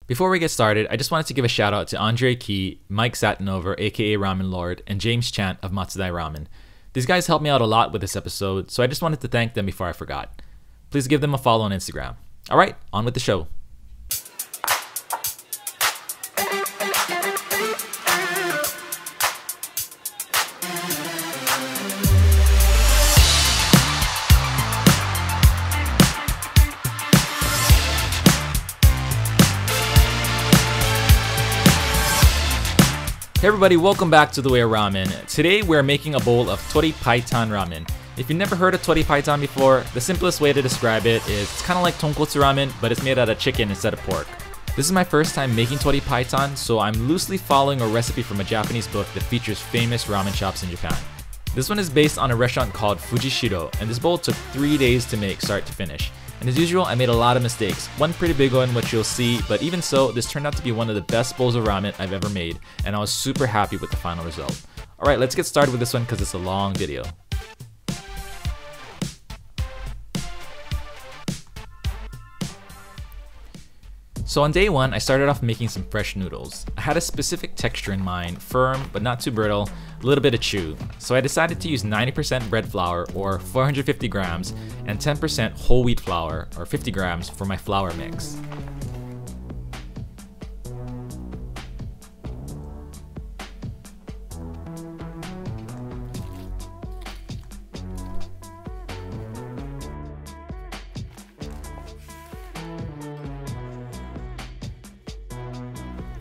Before we get started, I just wanted to give a shout out to Andre Key, Mike Satinover, aka Ramen Lord, and James Chant of Matsudai Ramen. These guys helped me out a lot with this episode, so I just wanted to thank them before I forgot. Please give them a follow on Instagram. Alright, on with the show. Hey everybody, welcome back to The Way of Ramen. Today we're making a bowl of Tori Paitan Ramen. If you've never heard of Tori Paitan before, the simplest way to describe it is it's kind of like tonkotsu ramen, but it's made out of chicken instead of pork. This is my first time making Tori Paitan, so I'm loosely following a recipe from a Japanese book that features famous ramen shops in Japan. This one is based on a restaurant called Fujishiro, and this bowl took 3 days to make start to finish. And as usual, I made a lot of mistakes. One pretty big one, which you'll see, but even so, this turned out to be one of the best bowls of ramen I've ever made, and I was super happy with the final result. Alright, let's get started with this one because it's a long video. So on day one, I started off making some fresh noodles. I had a specific texture in mind, firm but not too brittle, a little bit of chew. So I decided to use 90% bread flour or 450 grams and 10% whole wheat flour or 50 grams for my flour mix.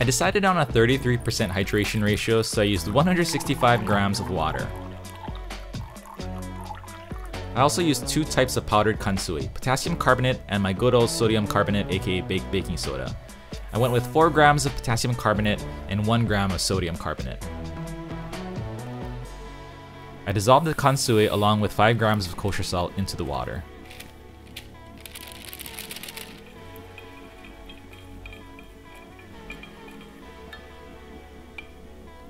I decided on a 33% hydration ratio, so I used 165 grams of water. I also used two types of powdered consol, potassium carbonate and my good old sodium carbonate, aka baked baking soda. I went with 4 grams of potassium carbonate and 1 gram of sodium carbonate. I dissolved the consol along with 5 grams of kosher salt into the water.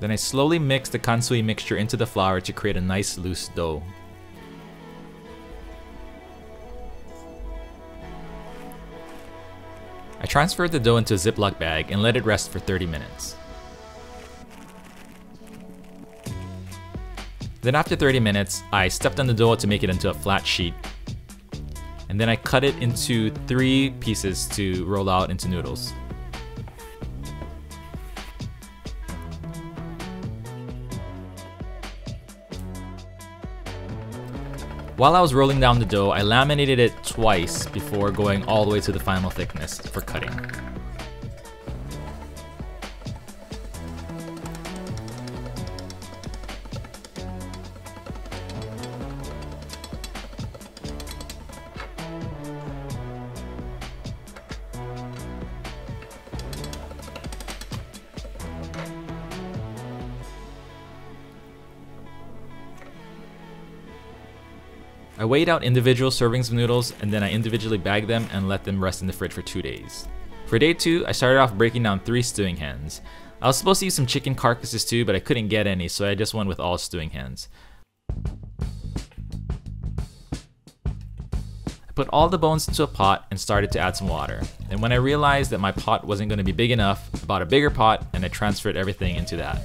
Then I slowly mixed the consol mixture into the flour to create a nice loose dough. I transferred the dough into a Ziploc bag and let it rest for 30 minutes. Then after 30 minutes, I stepped on the dough to make it into a flat sheet. And then I cut it into 3 pieces to roll out into noodles. While I was rolling down the dough, I laminated it twice before going all the way to the final thickness for cutting. I weighed out individual servings of noodles and then I individually bagged them and let them rest in the fridge for 2 days. For day 2, I started off breaking down 3 stewing hens. I was supposed to use some chicken carcasses too, but I couldn't get any, so I just went with all stewing hens. I put all the bones into a pot and started to add some water. And when I realized that my pot wasn't going to be big enough, I bought a bigger pot and I transferred everything into that.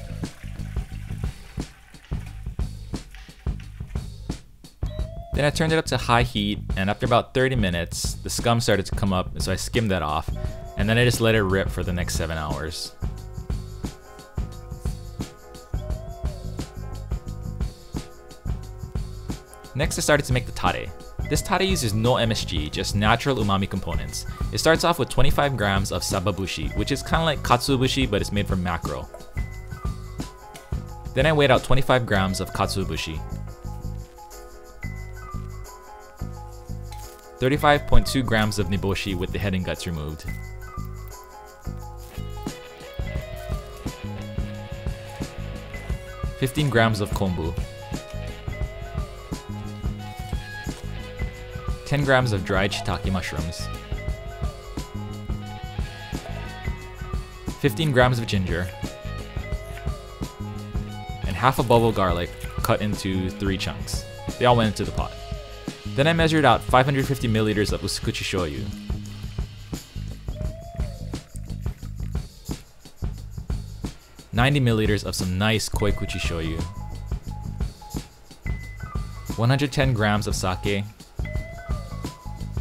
Then I turned it up to high heat, and after about 30 minutes, the scum started to come up, so I skimmed that off, and then I just let it rip for the next 7 hours. Next, I started to make the tare. This tare uses no MSG, just natural umami components. It starts off with 25 grams of Saba bushi, which is kind of like katsu bushi, but it's made from mackerel. Then I weighed out 25 grams of katsu bushi. 35.2 grams of niboshi with the head and guts removed. $15 grams of konbu. 10 grams of dried shiitake mushrooms. 15 grams of ginger. And half a bulb of garlic cut into 3 chunks. They all went into the pot. Then I measured out 550 milliliters of usukuchi shoyu. 90 milliliters of some nice koikuchi shoyu, 110 grams of sake,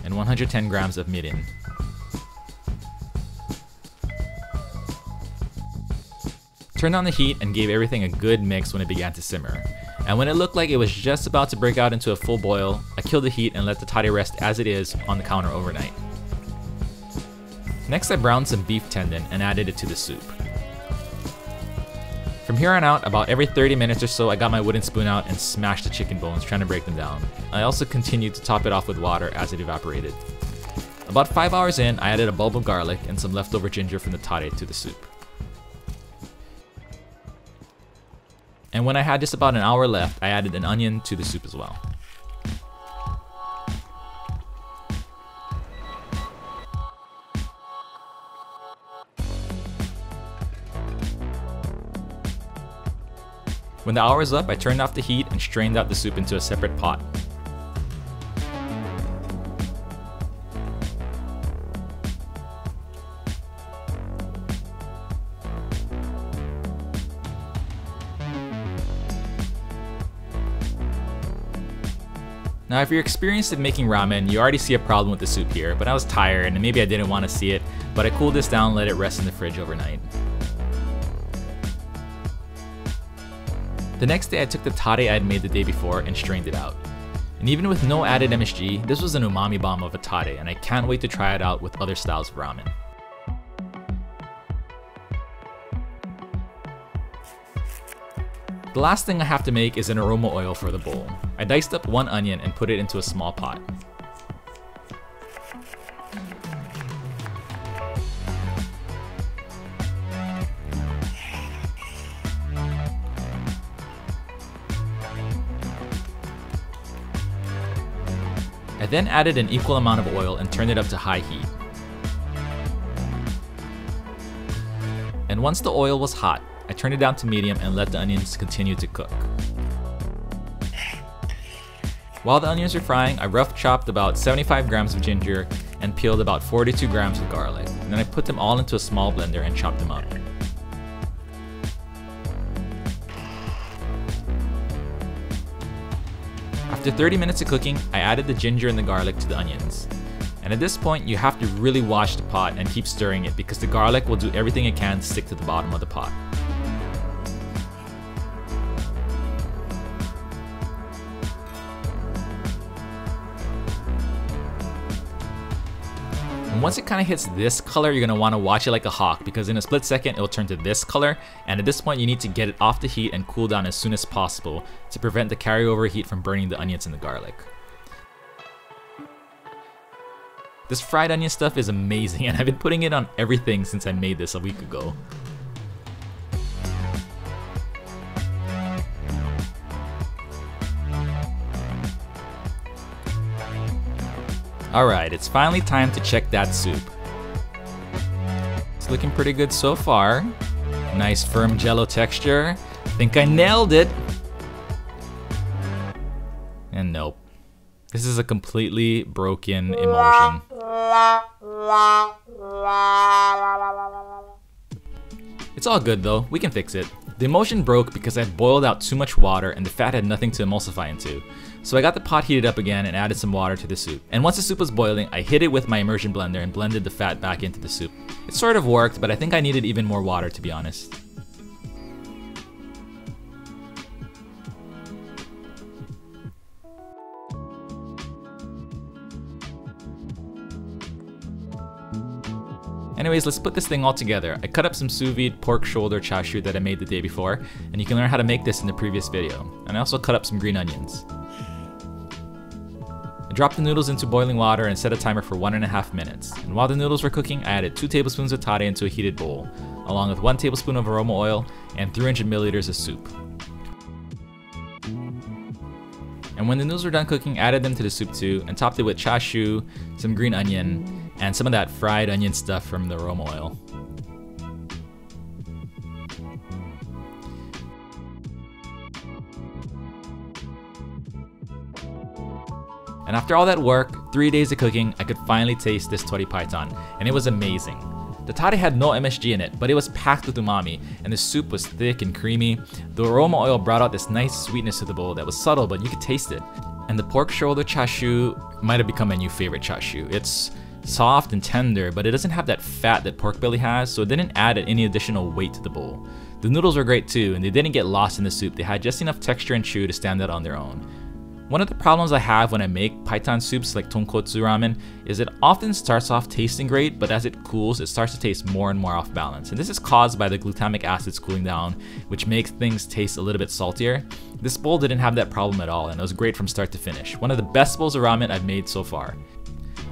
and 110 grams of mirin. Turned on the heat and gave everything a good mix when it began to simmer. And when it looked like it was just about to break out into a full boil, I killed the heat and let the tare rest as it is on the counter overnight. Next I browned some beef tendon and added it to the soup. From here on out, about every 30 minutes or so I got my wooden spoon out and smashed the chicken bones, trying to break them down. I also continued to top it off with water as it evaporated. About 5 hours in, I added a bulb of garlic and some leftover ginger from the tare to the soup. And when I had just about an hour left, I added an onion to the soup as well. When the hour was up, I turned off the heat and strained out the soup into a separate pot. Now if you're experienced in making ramen, you already see a problem with the soup here, but I was tired and maybe I didn't want to see it, but I cooled this down and let it rest in the fridge overnight. The next day I took the tare I had made the day before and strained it out. And even with no added MSG, this was an umami bomb of a tare and I can't wait to try it out with other styles of ramen. The last thing I have to make is an aroma oil for the bowl. I diced up one onion and put it into a small pot. I then added an equal amount of oil and turned it up to high heat. And once the oil was hot, I turned it down to medium and let the onions continue to cook. While the onions were frying, I rough chopped about 75 grams of ginger and peeled about 42 grams of garlic. And then I put them all into a small blender and chopped them up. After 30 minutes of cooking, I added the ginger and the garlic to the onions. And at this point, you have to really watch the pot and keep stirring it because the garlic will do everything it can to stick to the bottom of the pot. And once it kind of hits this color, you're going to want to watch it like a hawk because in a split second it will turn to this color, and at this point you need to get it off the heat and cool down as soon as possible to prevent the carryover heat from burning the onions and the garlic. This fried onion stuff is amazing and I've been putting it on everything since I made this a week ago. Alright, it's finally time to check that soup. It's looking pretty good so far. Nice firm jello texture. I think I nailed it. And nope. This is a completely broken emulsion. It's all good though, we can fix it. The emulsion broke because I had boiled out too much water and the fat had nothing to emulsify into. So I got the pot heated up again and added some water to the soup. And once the soup was boiling, I hit it with my immersion blender and blended the fat back into the soup. It sort of worked, but I think I needed even more water to be honest. Anyways, let's put this thing all together. I cut up some sous vide pork shoulder chashu that I made the day before, and you can learn how to make this in the previous video. And I also cut up some green onions. I dropped the noodles into boiling water and set a timer for 1.5 minutes. And while the noodles were cooking, I added 2 tablespoons of tare into a heated bowl, along with 1 tablespoon of aroma oil and 300 milliliters of soup. And when the noodles were done cooking, added them to the soup too, and topped it with chashu, some green onion, and some of that fried onion stuff from the aroma oil. And after all that work, 3 days of cooking, I could finally taste this Tori Paitan, and it was amazing. The tare had no MSG in it, but it was packed with umami, and the soup was thick and creamy. The aroma oil brought out this nice sweetness to the bowl that was subtle, but you could taste it. And the pork shoulder chashu might have become my new favorite chashu. It's soft and tender, but it doesn't have that fat that pork belly has, so it didn't add any additional weight to the bowl. The noodles were great too, and they didn't get lost in the soup. They had just enough texture and chew to stand out on their own. One of the problems I have when I make paitan soups like tonkotsu ramen is it often starts off tasting great, but as it cools, it starts to taste more and more off balance. And this is caused by the glutamic acids cooling down, which makes things taste a little bit saltier. This bowl didn't have that problem at all, and it was great from start to finish. One of the best bowls of ramen I've made so far.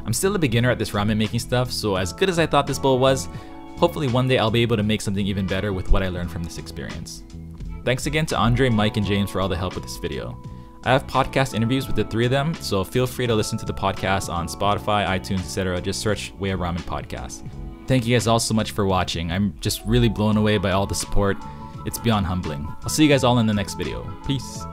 I'm still a beginner at this ramen making stuff, so as good as I thought this bowl was, hopefully one day I'll be able to make something even better with what I learned from this experience. Thanks again to Andre, Mike, and James for all the help with this video. I have podcast interviews with the three of them, so feel free to listen to the podcast on Spotify, iTunes, etc. Just search Way of Ramen Podcast. Thank you guys all so much for watching. I'm just really blown away by all the support. It's beyond humbling. I'll see you guys all in the next video. Peace.